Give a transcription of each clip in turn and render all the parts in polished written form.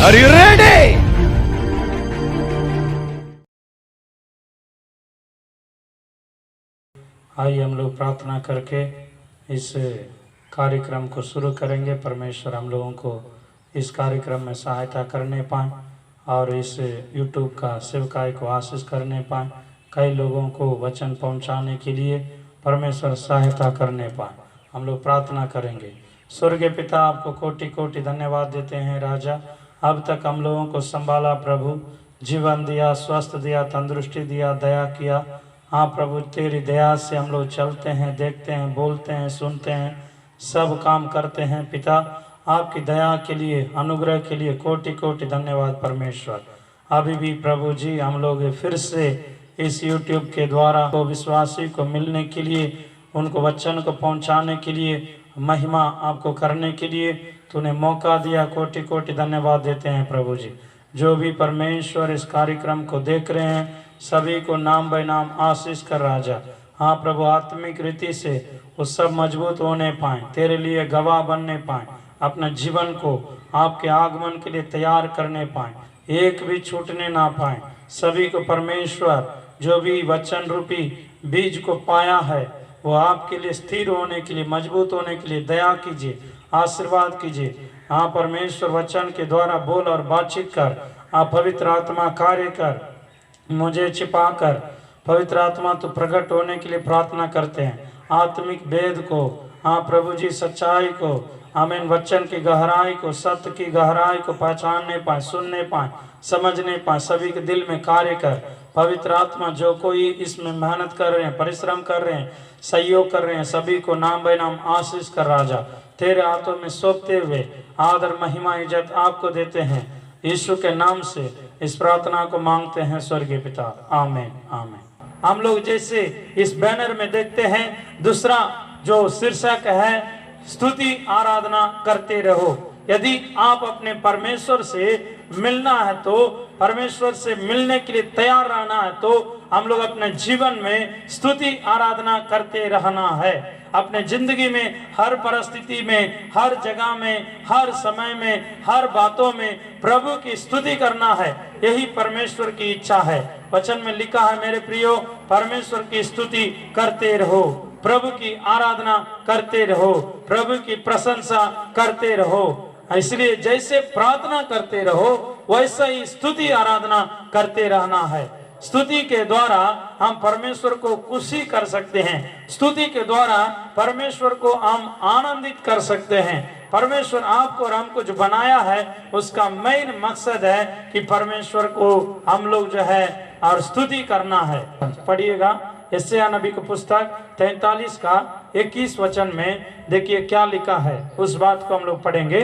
Are you ready? आइए हम लोग प्रार्थना करके इस कार्यक्रम को शुरू करेंगे। परमेश्वर हम लोगों को इस कार्यक्रम में सहायता करने पाए और इस YouTube का सेवकाई को आशीष करने पाए। कई लोगों को वचन पहुंचाने के लिए परमेश्वर सहायता करने पाए। हम लोग प्रार्थना करेंगे। स्वर्गीय पिता, आपको कोटि कोटि धन्यवाद देते हैं राजा। अब तक हम लोगों को संभाला प्रभु, जीवन दिया, स्वस्थ दिया, तंदुरुस्ती दिया, दया किया। हाँ प्रभु, तेरी दया से हम लोग चलते हैं, देखते हैं, बोलते हैं, सुनते हैं, सब काम करते हैं। पिता, आपकी दया के लिए, अनुग्रह के लिए कोटि कोटि धन्यवाद परमेश्वर। अभी भी प्रभु जी हम लोग फिर से इस YouTube के द्वारा को विश्वासी को मिलने के लिए, उनको वचन को पहुंचाने के लिए, महिमा आपको करने के लिए तूने मौका दिया। कोटि कोटि धन्यवाद देते हैं प्रभु जी। जो भी परमेश्वर इस कार्यक्रम को देख रहे हैं सभी को नाम बाय नाम आशीष कर राजा। हाँ प्रभु, आत्मिक रीति से वो सब मजबूत होने पाए, तेरे लिए गवाह बनने पाए, अपने जीवन को आपके आगमन के लिए तैयार करने पाए, एक भी छूटने ना पाए। सभी को परमेश्वर जो भी वचन रूपी बीज को पाया है वो आपके लिए स्थिर होने के लिए, मजबूत होने के लिए दया कीजिए, आशीर्वाद कीजिए। हाँ परमेश्वर, वचन के द्वारा बोल और बातचीत कर। आप पवित्र आत्मा कार्य कर, मुझे छिपाकर पवित्र आत्मा तो प्रकट होने के लिए प्रार्थना करते हैं। आत्मिक वेद को, हाँ प्रभु जी, सच्चाई को, आमीन, वचन की गहराई को, सत्य की गहराई को पहचानने पाए, सुनने पाए, समझने पाए। सभी के दिल में कार्य कर पवित्र आत्मा। जो कोई इसमें मेहनत कर रहे हैं, परिश्रम कर रहे हैं, सहयोग कर रहे हैं, सभी को नाम बाय नाम आशीष कर राजा। तेरे हाथों में सौंपते हुए आदर महिमा इज्जत आपको देते हैं। यीशु के नाम से इस प्रार्थना को मांगते हैं स्वर्गीय पिता, आमीन आमीन। हम लोग जैसे इस बैनर में देखते हैं, दूसरा जो शीर्षक है, स्तुति आराधना करते रहो। यदि आप अपने परमेश्वर से मिलना है तो, परमेश्वर से मिलने के लिए तैयार रहना है तो हम लोग अपने जीवन में स्तुति आराधना करते रहना है। अपने जिंदगी में हर परिस्थिति में, हर जगह में, हर समय में, हर बातों में प्रभु की स्तुति करना है। यही परमेश्वर की इच्छा है। वचन में लिखा है, मेरे प्रियो, परमेश्वर की स्तुति करते रहो, प्रभु की आराधना करते रहो, प्रभु की प्रशंसा करते रहो। इसलिए जैसे प्रार्थना करते रहो वैसा ही स्तुति आराधना करते रहना है। स्तुति के द्वारा हम परमेश्वर को खुशी कर सकते हैं। स्तुति के द्वारा परमेश्वर को हम आनंदित कर सकते हैं। परमेश्वर आपको और हमको जो बनाया है उसका मेन मकसद है कि परमेश्वर को हम लोग जो है और स्तुति करना है। पढ़िएगा यशायाह नबी की पुस्तक 43 का 21 वचन में, देखिए क्या लिखा है। उस बात को हम लोग पढ़ेंगे।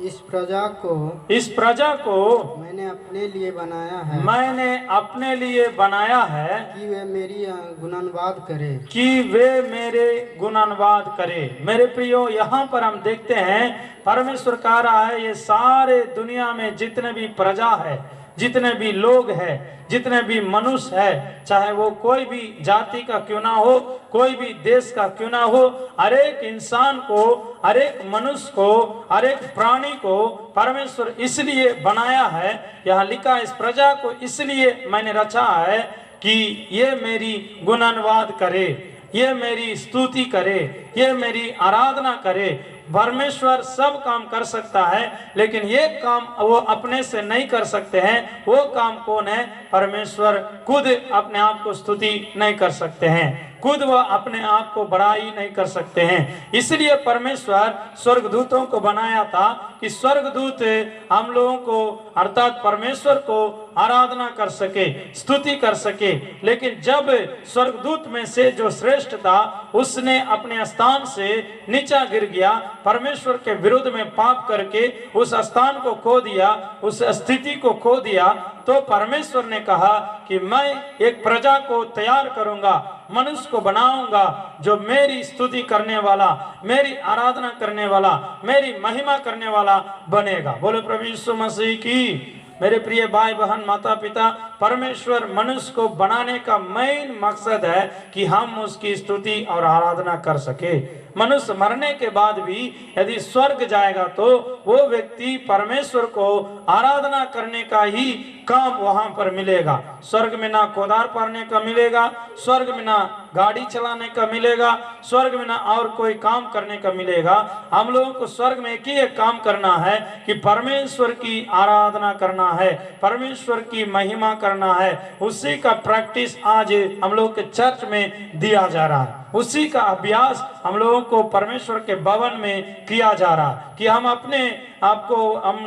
इस प्रजा को मैंने अपने लिए बनाया है, मैंने अपने लिए बनाया है कि वे मेरी गुणगान करे, कि वे मेरे गुणगान करे। मेरे प्रियो, यहाँ पर हम देखते हैं परमेश्वर कह रहा है, ये सारे दुनिया में जितने भी प्रजा है, जितने भी लोग हैं, जितने भी मनुष्य है, चाहे वो कोई भी जाति का क्यों ना हो, कोई भी देश का क्यों ना हो, हर एक इंसान को, हर एक मनुष्य को, हर एक प्राणी को परमेश्वर इसलिए बनाया है। यहाँ लिखा, इस प्रजा को इसलिए मैंने रचा है कि ये मेरी गुणगान करे, ये मेरी स्तुति करे, ये मेरी आराधना करे। परमेश्वर सब काम कर सकता है, लेकिन ये काम वो अपने से नहीं कर सकते हैं। वो काम कौन है? परमेश्वर खुद अपने आप को स्तुति नहीं कर सकते हैं, खुद वह अपने आप को बड़ाई नहीं कर सकते हैं। इसलिए परमेश्वर स्वर्गदूतों को बनाया था कि स्वर्गदूत हम लोगों को, अर्थात परमेश्वर को आराधना कर सके, स्तुति कर सके। लेकिन जब स्वर्गदूत में से जो श्रेष्ठ था उसने अपने स्थान से नीचा गिर गया, परमेश्वर के विरुद्ध में पाप करके उस स्थान को खो दिया, उस स्थिति को खो दिया, तो परमेश्वर ने कहा कि मैं एक प्रजा को तैयार करूंगा, मनुष्य को बनाऊंगा जो मेरी स्तुति करने वाला, मेरी आराधना करने वाला, मेरी महिमा करने वाला बनेगा। बोले प्रभु यीशु मसीह की। मेरे प्रिय भाई बहन, माता पिता, परमेश्वर मनुष्य को बनाने का मेन मकसद है कि हम उसकी स्तुति और आराधना कर सके। मनुष्य मरने के बाद भी यदि स्वर्ग जाएगा तो वो व्यक्ति परमेश्वर को आराधना करने का ही काम वहां पर मिलेगा। स्वर्ग में ना कोदार पड़ने का मिलेगा, स्वर्ग में ना गाड़ी चलाने का मिलेगा, स्वर्ग में ना और कोई काम करने का मिलेगा। हम लोगों को स्वर्ग में एक ही एक काम करना है कि परमेश्वर की आराधना करना है, परमेश्वर की महिमा करना है। उसी का प्रैक्टिस आज हम लोग के चर्च में दिया जा रहा है, उसी का अभ्यास हम लोगों को परमेश्वर के भवन में किया जा रहा है कि हम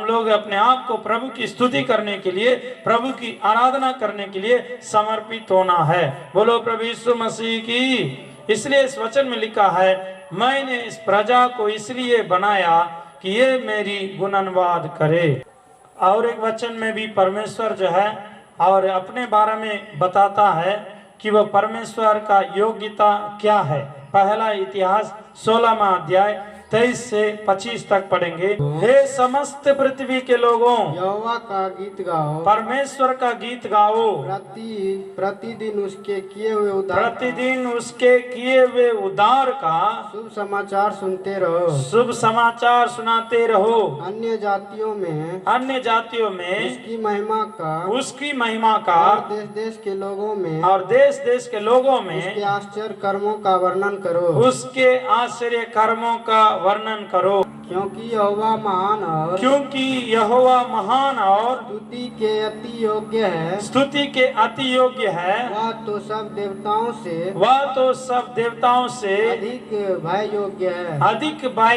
लोग अपने आप को प्रभु की स्तुति करने के लिए, प्रभु की आराधना करने के लिए समर्पित होना है। बोलो प्रभु यीशु मसीह की। इसलिए इस वचन में लिखा है, मैंने इस प्रजा को इसलिए बनाया कि ये मेरी गुणनवाद करे। और एक वचन में भी परमेश्वर जो है और अपने बारे में बताता है कि वह परमेश्वर का योग्यता क्या है। पहला इतिहास 16वां अध्याय 23 से 25 तक पढ़ेंगे। हे समस्त पृथ्वी के लोगों, यहोवा का गीत गाओ, परमेश्वर का गीत गाओ। प्रतिदिन उसके किए हुए उद्धार का शुभ समाचार सुनते रहो, शुभ समाचार सुनाते रहो। अन्य जातियों में उसकी महिमा का और देश देश के लोगों में उसके आश्चर्य कर्मों का वर्णन करो, उसके आश्चर्य कर्मों का वर्णन करो। क्योंकि यहोवा महान और स्तुति के अति योग्य है, वह तो सब देवताओं से अधिक भय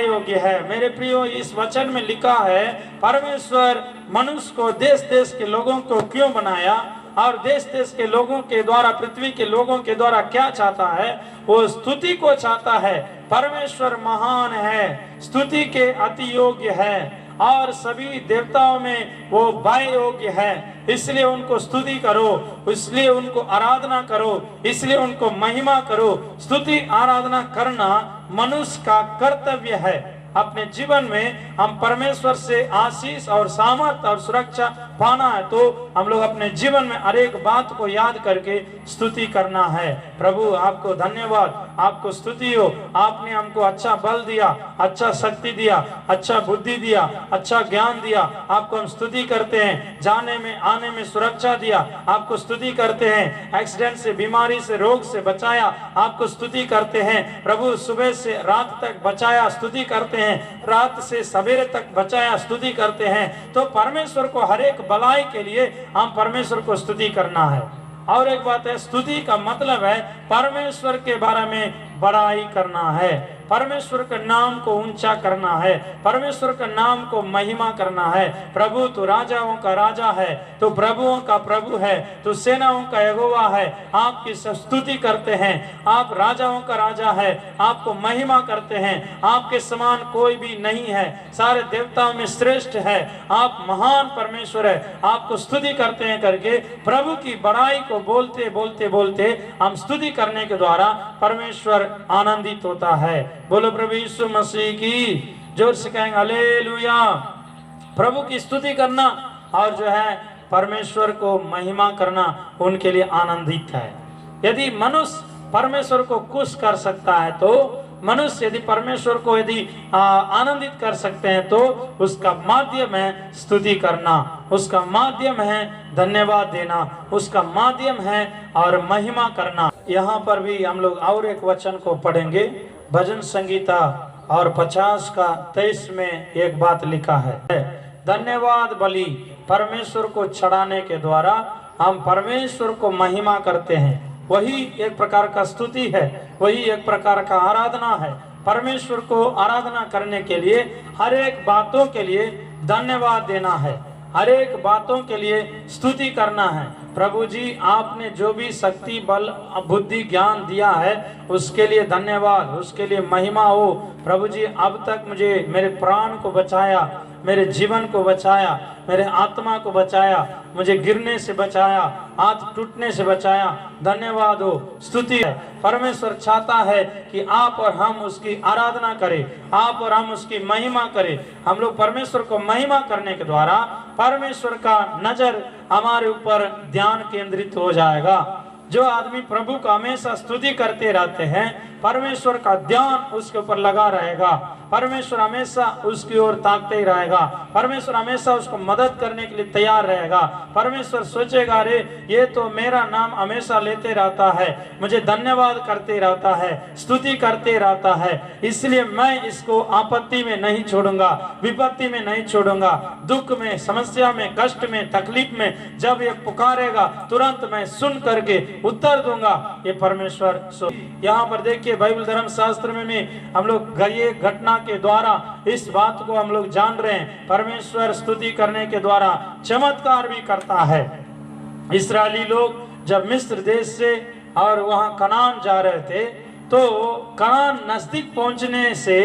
योग्य है। मेरे प्रियो, इस वचन में लिखा है परमेश्वर मनुष्य को देश देश के लोगों को क्यों बनाया और देश देश के लोगों के द्वारा, पृथ्वी के लोगों के द्वारा क्या चाहता है? वो स्तुति को चाहता है। परमेश्वर महान है, स्तुति के अति योग्य है और सभी देवताओं में वो भय योग्य है। इसलिए उनको स्तुति करो, इसलिए उनको आराधना करो, इसलिए उनको महिमा करो। स्तुति आराधना करना मनुष्य का कर्तव्य है। अपने जीवन में हम परमेश्वर से आशीष और सामर्थ और सुरक्षा पाना है तो हम लोग अपने जीवन में हर एक बात को याद करके स्तुति करना है। प्रभु आपको धन्यवाद, आपको स्तुति हो। आपने हमको अच्छा बल दिया, अच्छा शक्ति दिया, अच्छा बुद्धि दिया, अच्छा ज्ञान दिया। आपको हम स्तुति करते हैं। जाने में आने में सुरक्षा दिया, आपको स्तुति करते हैं। एक्सीडेंट से, बीमारी से, रोग से बचाया, आपको स्तुति करते हैं। प्रभु सुबह से रात तक बचाया, स्तुति करते हैं। रात से सवेरे तक बचाया, स्तुति करते हैं। तो परमेश्वर को हर एक भलाई के लिए हम परमेश्वर को स्तुति करना है। और एक बात है, स्तुति का मतलब है परमेश्वर के बारे में बड़ाई करना है, परमेश्वर के नाम को ऊंचा करना है, परमेश्वर के नाम को महिमा करना है। प्रभु तो राजाओं का राजा है, तो प्रभुओं का प्रभु है, तो सेनाओं का यहोवा है। आपकी स्तुति करते हैं। आप राजाओं का राजा है, आपको महिमा करते हैं। आपके समान कोई भी नहीं है, सारे देवताओं में श्रेष्ठ है। आप महान परमेश्वर है, आपको स्तुति करते हैं करके प्रभु की बड़ाई को बोलते बोलते बोलते हम स्तुति करने के द्वारा परमेश्वर आनंदित होता है। बोलो प्रभु यीशु मसीह की। जोर से कहेंगे हालेलुया। प्रभु की स्तुति करना और जो है परमेश्वर को महिमा करना उनके लिए आनंदित है। यदि मनुष्य परमेश्वर को खुश कर सकता है तो मनुष्य यदि परमेश्वर को यदि आनंदित कर सकते हैं तो उसका माध्यम है स्तुति करना, उसका माध्यम है धन्यवाद देना, उसका माध्यम है और महिमा करना। यहाँ पर भी हम लोग और एक वचन को पढ़ेंगे। भजन संगीता और 50 का 23 में एक बात लिखा है, धन्यवाद बलि परमेश्वर को चढ़ाने के द्वारा हम परमेश्वर को महिमा करते हैं। वही एक प्रकार का स्तुति है, वही एक प्रकार का आराधना है। परमेश्वर को आराधना करने के लिए हर एक बातों के लिए धन्यवाद देना है, हर एक बातों के लिए स्तुति करना है। प्रभु जी आपने जो भी शक्ति, बल, बुद्धि, ज्ञान दिया है उसके लिए धन्यवाद, उसके लिए महिमा हो। प्रभु जी अब तक मुझे मेरे प्राण को बचाया, मेरे जीवन को बचाया, मेरे आत्मा को बचाया, मुझे गिरने से बचाया, हाथ टूटने से बचाया। धन्यवाद हो, स्तुति है। परमेश्वर चाहता है कि आप और हम उसकी आराधना करें, आप और हम उसकी महिमा करें। हम लोग परमेश्वर को महिमा करने के द्वारा परमेश्वर का नजर हमारे ऊपर ध्यान केंद्रित हो जाएगा। जो आदमी प्रभु का हमेशा स्तुति करते रहते हैं, परमेश्वर का ध्यान उसके ऊपर लगा रहेगा, परमेश्वर हमेशा उसकी ओर ताकते ही रहेगा, परमेश्वर हमेशा उसको मदद करने के लिए तैयार रहेगा। परमेश्वर सोचेगा, रे ये तो मेरा नाम हमेशा लेते रहता है, मुझे धन्यवाद करते रहता है, स्तुति करते रहता है, इसलिए मैं इसको आपत्ति में नहीं छोड़ूंगा, विपत्ति में नहीं छोड़ूंगा। दुख में, समस्या में, कष्ट में, तकलीफ में जब ये पुकारेगा, तुरंत मैं सुन करके उत्तर दूंगा। ये परमेश्वर यहाँ पर देखिए बाइबल धर्म शास्त्र में हम लोग ये घटना के द्वारा इस बात को हम लोग जान रहे हैं। परमेश्वर स्तुति करने के द्वारा चमत्कार भी करता है। इस्राएली लोग जब मिस्र देश से और वहां कनान जा रहे थे, तो कनान नजदीक पहुंचने से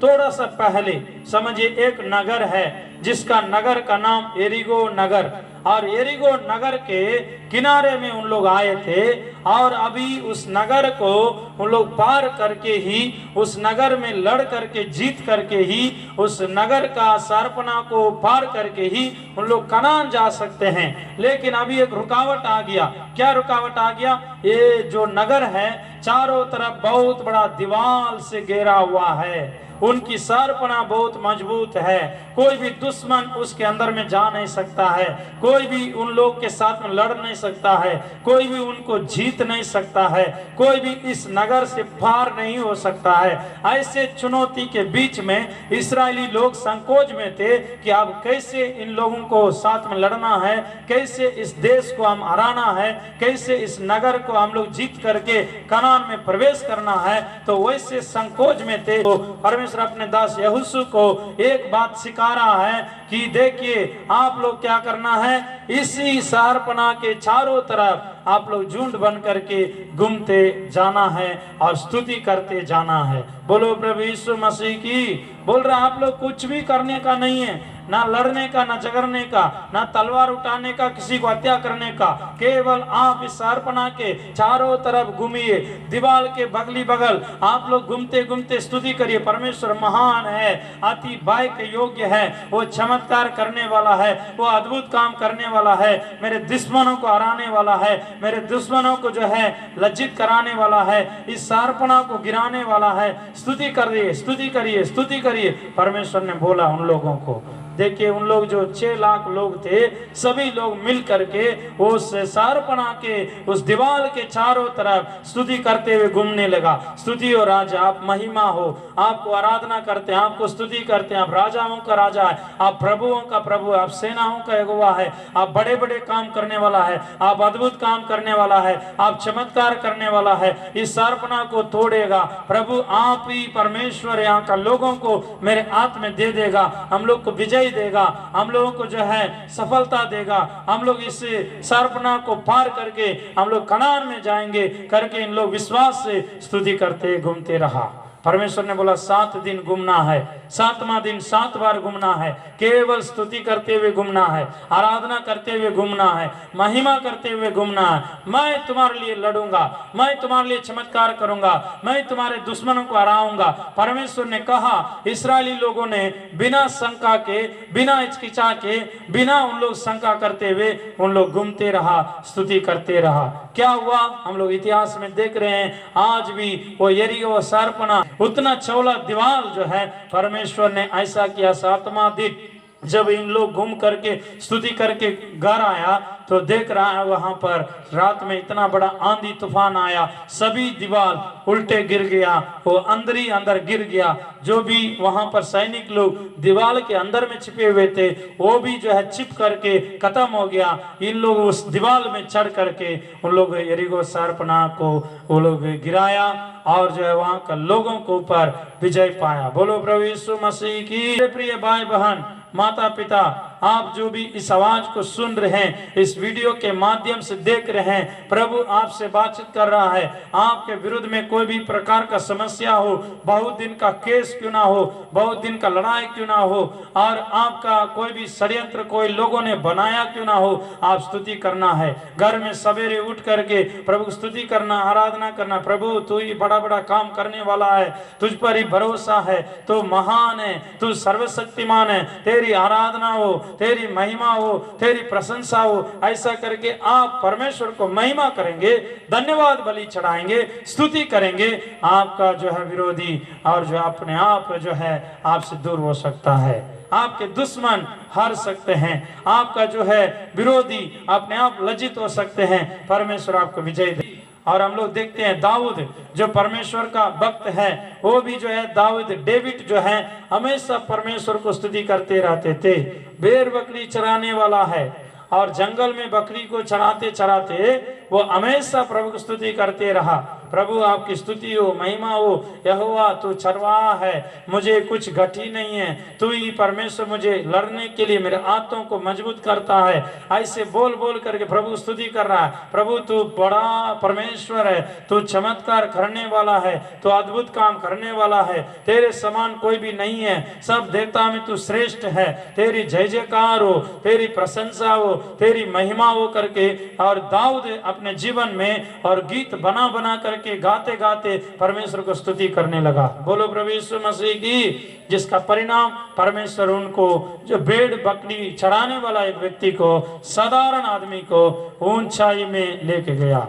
थोड़ा सा पहले समझिए एक नगर है जिसका नगर का नाम एरिगो नगर, और एरिगो नगर के किनारे में उन लोग आए थे, और अभी उस नगर को उन लोग पार करके ही, उस नगर में लड़ करके जीत करके ही, उस नगर का सरपना को पार करके ही उन लोग कनान जा सकते हैं। लेकिन अभी एक रुकावट आ गया। क्या रुकावट आ गया? ये जो नगर है चारों तरफ बहुत बड़ा दीवार से घेरा हुआ है, उनकी सरपना बहुत मजबूत है, कोई भी दुश्मन उसके अंदर में जा नहीं सकता है, कोई भी उन लोग के साथ में लड़ नहीं सकता है, कोई भी उनको जीत नहीं सकता है, कोई भी इस नगर से पार नहीं हो सकता है। ऐसे चुनौती के बीच में इस्राएली लोग संकोच में थे कि अब कैसे इन लोगों को साथ में लड़ना है, कैसे इस देश को हम हराना है, कैसे इस नगर को हम लोग जीत करके कनान में प्रवेश करना है। तो वैसे संकोच में थे। तो परमेश्वर अपने दास यहोशू को एक बात सिखा रहा है कि देखिए आप लोग क्या करना है, इसी शहरपना के चारों तरफ आप लोग झुंड बन करके घूमते जाना है और स्तुति करते जाना है। बोलो प्रभु यीशु मसीह की। बोल रहा आप लोग कुछ भी करने का नहीं है, ना लड़ने का, ना झगड़ने का, ना तलवार उठाने का, किसी को हत्या करने का। केवल आप इस शहरपना के चारों तरफ घूमिए, दीवार के बगली बगल आप लोग घूमते घूमते स्तुति करिए। परमेश्वर महान है, अति बाय के योग्य है, वो चमत्कार करने वाला है, वो अद्भुत काम करने वाला है, मेरे दुश्मनों को हराने वाला है, मेरे दुश्मनों को जो है लज्जित कराने वाला है, इस शहरपना को गिराने वाला है। स्तुति करिए, स्तुति करिए, स्तुति करिए। परमेश्वर ने बोला उन लोगों को। देखिए उन लोग जो 6 लाख लोग थे, सभी लोग मिल करके उस शहरपना के उस दीवार के चारों तरफ स्तुति करते हुए घूमने लगा। स्तुति हो राजा, आप महिमा हो, आपको आराधना करते हैं, आपको स्तुति करते हैं। आप राजाओं का राजा है, आप प्रभुओं का प्रभु है, आप सेनाओं का यहोवा है, आप बड़े बड़े काम करने वाला है, आप अद्भुत काम करने वाला है, आप चमत्कार करने वाला है। इस शहरपना को तोड़ेगा प्रभु, आप ही परमेश्वर यहाँ का लोगों को मेरे हाथ में दे देगा, हम लोग को विजय देगा, हम लोगों को जो है सफलता देगा, हम लोग इस शहरपना को पार करके हम लोग कनान में जाएंगे करके इन लोग विश्वास से स्तुति करते घूमते रहा। परमेश्वर ने बोला 7 दिन घूमना है, 7वां दिन 7 बार घूमना है, केवल स्तुति करते हुए घूमना है, आराधना करते हुए घूमना है, महिमा करते हुए घूमना है। मैं तुम्हारे लिए लड़ूंगा, मैं तुम्हारे लिए चमत्कार करूंगा, मैं तुम्हारे दुश्मनों को हराऊंगा। परमेश्वर ने कहा, इस्राएली लोगों ने बिना शंका के, बिना हिचकिचा के, बिना उन लोग शंका करते हुए उन लोग घूमते रहा, स्तुति करते रहा। क्या हुआ हम लोग इतिहास में देख रहे हैं, आज भी वो यरीहो शहरपना उतना चौड़ा दीवार जो है, परमेश्वर ने ऐसा किया। 7वां दिन जब इन लोग घूम करके स्तुति करके घर आया तो देख रहा है वहां पर रात में इतना बड़ा आंधी तूफान आया, सभी दीवार उल्टे गिर गया, वो अंदर ही अंदर गिर गया। जो भी वहां पर सैनिक लोग दीवार के अंदर में छिपे हुए थे वो भी जो है छिप करके खत्म हो गया। इन लोग उस दीवार में चढ़ करके उन लोग यरीहो शहरपना को वो लोग गिराया और जो है वहां का लोगों के ऊपर विजय पाया। बोलो प्रभु यीशु मसीह की। प्रिय भाई बहन, माता पिता, आप जो भी इस आवाज को सुन रहे हैं, इस वीडियो के माध्यम से देख रहे हैं, प्रभु आपसे बातचीत कर रहा है। आपके विरुद्ध में कोई भी प्रकार का समस्या हो, बहुत दिन का केस क्यों ना हो, बहुत दिन का लड़ाई क्यों ना हो, और आपका कोई भी षड्यंत्र कोई लोगों ने बनाया क्यों ना हो, आप स्तुति करना है। घर में सवेरे उठ करके प्रभु स्तुति करना, आराधना करना। प्रभु तू ही बड़ा बड़ा काम करने वाला है, तुझ पर ही भरोसा है, तू महान है, तू सर्वशक्तिमान है, तेरी आराधना हो, तेरी महिमा हो, तेरी प्रशंसा हो। ऐसा करके आप परमेश्वर को महिमा करेंगे, धन्यवाद बलि चढ़ाएंगे, स्तुति करेंगे। आपका जो है विरोधी और जो अपने आप जो है आपसे दूर हो सकता है, आपके दुश्मन हार सकते हैं, आपका जो है विरोधी अपने आप लज्जित हो सकते हैं। परमेश्वर आपको विजय दे। और हम लोग देखते हैं दाऊद जो परमेश्वर का भक्त है, वो भी जो है दाऊद डेविड जो है हमेशा परमेश्वर को स्तुति करते रहते थे। भेड़ बकरी चराने वाला है और जंगल में बकरी को चराते चराते वो हमेशा प्रभु की स्तुति करते रहा। प्रभु आपकी स्तुति हो, महिमा हो, यहोवा तू चरवाहा है, मुझे कुछ घटी नहीं है, तू ही परमेश्वर मुझे लड़ने के लिए मेरे हाथों को मजबूत करता है। ऐसे बोल बोल करके प्रभु स्तुति कर रहा है। प्रभु तू बड़ा परमेश्वर है, तू चमत्कार करने वाला है, तू अद्भुत काम करने वाला है, तेरे समान कोई भी नहीं है, सब देवता में तू श्रेष्ठ है, तेरी जय जयकार हो, तेरी प्रशंसा हो, तेरी महिमा हो करके। और दाऊद अपने जीवन में और गीत बना बना करके गाते गाते परमेश्वर को स्तुति करने लगा। बोलो प्रभु यीशु मसीह की, जिसका परिणाम परमेश्वर उनको, जो भेड़ बकरी चढ़ाने वाला एक व्यक्ति को, साधारण आदमी को ऊंचाई में लेके गया,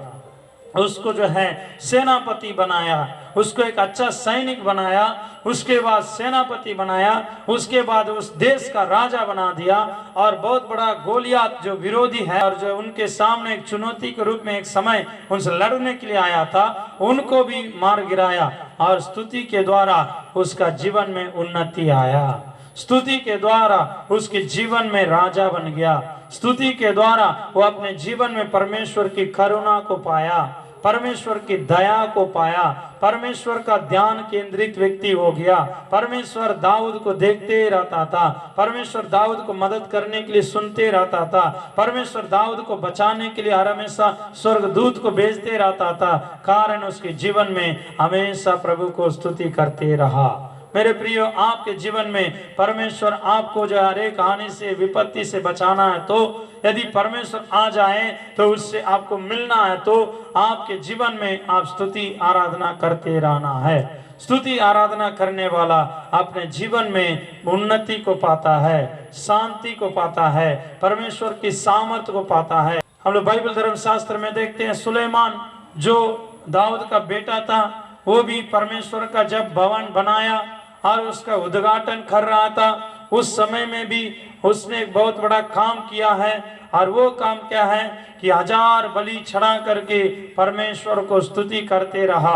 उसको जो है सेनापति बनाया, उसको एक अच्छा सैनिक बनाया, उसके बाद सेनापति बनाया, उसके बाद उस देश का राजा बना दिया। और बहुत बड़ा गोलियात जो विरोधी है और जो उनके सामने एक चुनौती के रूप में एक समय उनसे लड़ने के लिए आया था, उनको भी मार गिराया। और स्तुति के द्वारा उसका जीवन में उन्नति आया, स्तुति के द्वारा उसके जीवन में राजा बन गया, स्तुति के द्वारा वो अपने जीवन में परमेश्वर की करुणा को पाया, परमेश्वर की दया को पाया, परमेश्वर का ध्यान केंद्रित व्यक्ति हो गया। परमेश्वर दाऊद को देखते रहता था, परमेश्वर दाऊद को मदद करने के लिए सुनते रहता था, परमेश्वर दाऊद को बचाने के लिए हर हमेशा स्वर्गदूत को भेजते रहता था। कारण उसके जीवन में हमेशा प्रभु को स्तुति करते रहा। मेरे प्रियो, आपके जीवन में परमेश्वर आपको जो हर एक हानि से, विपत्ति से बचाना है, तो यदि परमेश्वर आ जाए तो उससे आपको मिलना है, तो आपके जीवन में आप स्तुति आराधना करते रहना है। स्तुति आराधना करने वाला अपने जीवन में उन्नति को पाता है, शांति को पाता है, परमेश्वर की सामर्थ्य को पाता है। हम लोग बाइबल धर्मशास्त्र में देखते हैं, सुलेमान जो दाऊद का बेटा था, वो भी परमेश्वर का जब भवन बनाया और उसका उद्घाटन कर रहा था, उस समय में भी उसने एक बहुत बड़ा काम किया है। और वो काम क्या है कि 1000 बलि चढ़ा करके परमेश्वर को स्तुति करते रहा।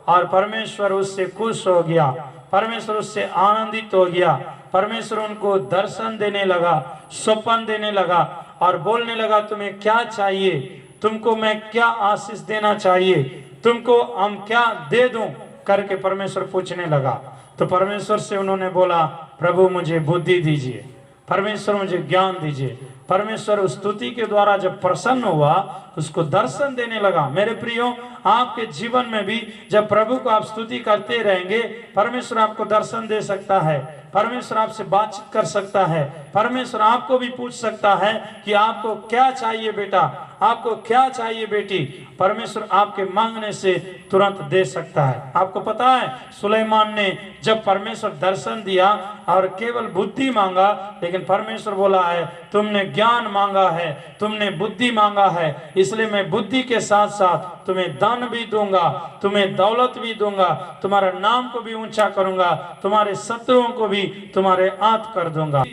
और परमेश्वर उससे खुश हो गया, परमेश्वर उससे आनंदित हो गया, परमेश्वर उनको दर्शन देने लगा, स्वप्न देने लगा और बोलने लगा, तुम्हें क्या चाहिए, तुमको मैं क्या आशीष देना चाहिए, तुमको हम क्या दे दूं करके परमेश्वर पूछने लगा। तो परमेश्वर से उन्होंने बोला, प्रभु मुझे बुद्धि दीजिए, परमेश्वर मुझे ज्ञान दीजिए। परमेश्वर उस स्तुति के द्वारा जब प्रसन्न हुआ, उसको दर्शन देने लगा। मेरे प्रियो, आपके जीवन में भी जब प्रभु को आप स्तुति करते रहेंगे, परमेश्वर आपको दर्शन दे सकता है, परमेश्वर आपसे बातचीत कर सकता है, परमेश्वर आपको भी पूछ सकता है कि आपको क्या चाहिए बेटा, आपको क्या चाहिए बेटी। परमेश्वर आपके मांगने से तुरंत दे सकता है। आपको पता है, सुलेमान ने जब परमेश्वर दर्शन दिया और केवल बुद्धि मांगा, लेकिन परमेश्वर बोला है, तुमने ज्ञान मांगा है, तुमने बुद्धि मांगा है, इसलिए मैं बुद्धि के साथ साथ तुम्हें धन भी दूंगा, तुम्हें दौलत भी दूंगा, तुम्हारे नाम को भी ऊंचा करूंगा, तुम्हारे शत्रुओं को भी तुम्हारे हाथ कर दूंगा।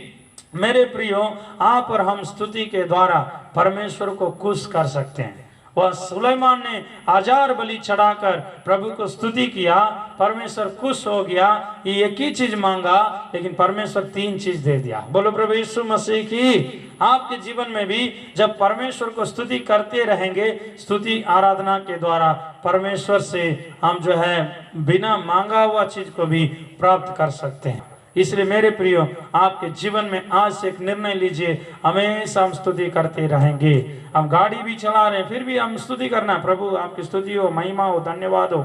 मेरे प्रियो, आप और हम स्तुति के द्वारा परमेश्वर को खुश कर सकते हैं। वह सुलेमान ने 1000 बलि चढ़ाकर प्रभु को स्तुति किया, परमेश्वर खुश हो गया। ये एक ही चीज मांगा, लेकिन परमेश्वर 3 चीज दे दिया। बोलो प्रभु यीशु मसीह की। आपके जीवन में भी जब परमेश्वर को स्तुति करते रहेंगे, स्तुति आराधना के द्वारा परमेश्वर से हम जो है बिना मांगा हुआ चीज को भी प्राप्त कर सकते हैं। इसलिए मेरे प्रियो, आपके जीवन में आज से एक निर्णय लीजिए, हमेशा हम स्तुति करते रहेंगे। हम गाड़ी भी चला रहे हैं फिर भी हम स्तुति करना, प्रभु आपकी स्तुति हो, महिमा हो, धन्यवाद हो।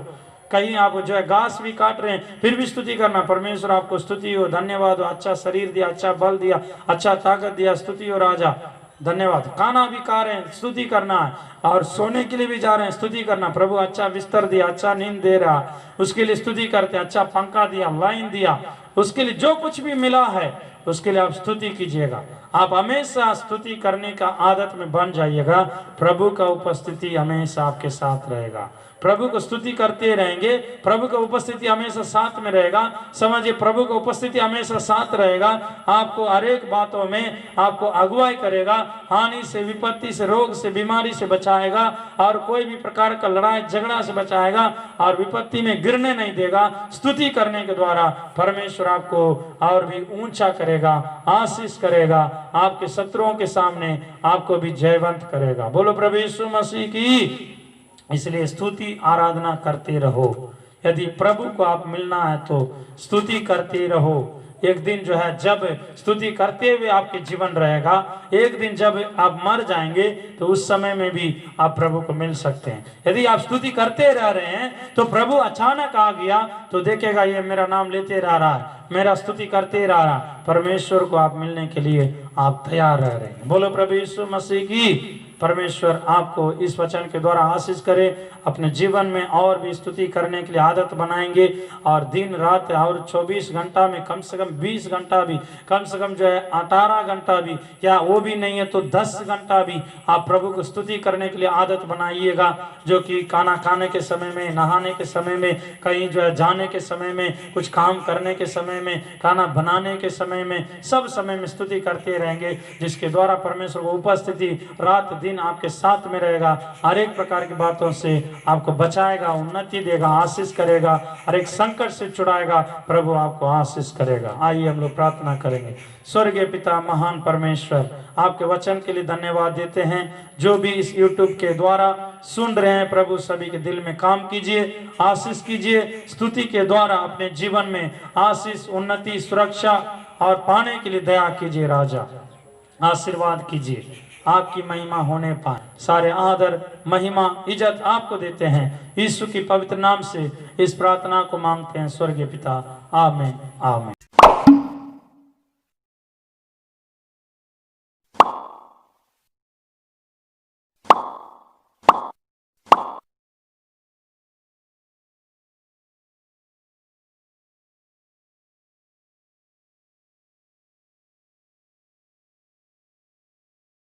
कहीं आप जो है घास भी काट रहे हैं फिर भी स्तुति करना, परमेश्वर आपको स्तुति हो, धन्यवाद हो, अच्छा शरीर दिया, अच्छा बल दिया, अच्छा ताकत दिया, स्तुति हो राजा, धन्यवाद। खाना भी खा रहे हैं, स्तुति करना है, और सोने के लिए भी जा रहे हैं, स्तुति करना, प्रभु अच्छा बिस्तर दिया, अच्छा नींद दे रहा, उसके लिए स्तुति करते हैं, अच्छा पंखा दिया, लाइन दिया, उसके लिए जो कुछ भी मिला है उसके लिए आप स्तुति कीजिएगा। आप हमेशा स्तुति करने का आदत में बन जाइएगा, प्रभु का उपस्थिति हमेशा आपके साथ रहेगा। प्रभु को स्तुति करते रहेंगे, प्रभु का उपस्थिति हमेशा साथ में रहेगा। समझिए, प्रभु का उपस्थिति हमेशा साथ रहेगा, आपको हर एक बातों में आपको अगुवाई करेगा, हानि से, विपत्ति से, रोग से, बीमारी से बचाएगा, और कोई भी प्रकार का लड़ाई झगड़ा से बचाएगा, और विपत्ति में गिरने नहीं देगा। स्तुति करने के द्वारा परमेश्वर आपको और भी ऊंचा करेगा, आशीष करेगा, आपके शत्रुओं के सामने आपको भी जयवंत करेगा। बोलो प्रभु यीशु मसीह की। इसलिए स्तुति आराधना करते रहो। यदि प्रभु को आप मिलना है तो स्तुति करते रहो। एक दिन जो है जब स्तुति करते हुए आपके जीवन रहेगा, एक दिन जब आप मर जाएंगे तो उस समय में भी आप प्रभु को मिल सकते हैं। यदि आप स्तुति करते रह रहे हैं तो प्रभु अचानक आ गया तो देखेगा ये मेरा नाम लेते रह रहा है, मेरा स्तुति करते रह रहा, परमेश्वर को आप मिलने के लिए आप तैयार रह रहे हैं। बोलो प्रभु यीशु मसीह की। परमेश्वर आपको इस वचन के द्वारा आशीष करे, अपने जीवन में और भी स्तुति करने के लिए आदत बनाएंगे, और दिन रात और 24 घंटा में कम से कम 20 घंटा भी, कम से कम जो है 18 घंटा भी, या वो भी नहीं है तो 10 घंटा भी आप प्रभु को स्तुति करने के लिए आदत बनाइएगा। जो कि खाना खाने के समय में, नहाने के समय में, कहीं जो है जाने के समय में, कुछ काम करने के समय में, खाना बनाने के समय में, सब समय में स्तुति करते रहेंगे, जिसके द्वारा परमेश्वर को उपस्थिति रात दिन आपके साथ में रहेगा, हर एक प्रकार की बातों से आपको बचाएगा, उन्नति देगा, आशीष करेगा, हर एक संकट से छुड़ाएगा, प्रभु आपको आशीष करेगा। आइए हम लोग प्रार्थना करेंगे। स्वर्गीय पिता, महान परमेश्वर, आपके वचन के लिए धन्यवाद देते हैं। जो भी इस YouTube के द्वारा सुन रहे हैं प्रभु, सभी के दिल में काम कीजिए, आशीष कीजिए, स्तुति के द्वारा अपने जीवन में आशीष, उन्नति, सुरक्षा और पाने के लिए दया कीजिए राजा, आशीर्वाद कीजिए, आपकी महिमा होने पाए। सारे आदर, महिमा, इज्जत आपको देते हैं। यीशु की पवित्र नाम से इस प्रार्थना को मांगते हैं स्वर्गीय पिता, आमीन आमीन।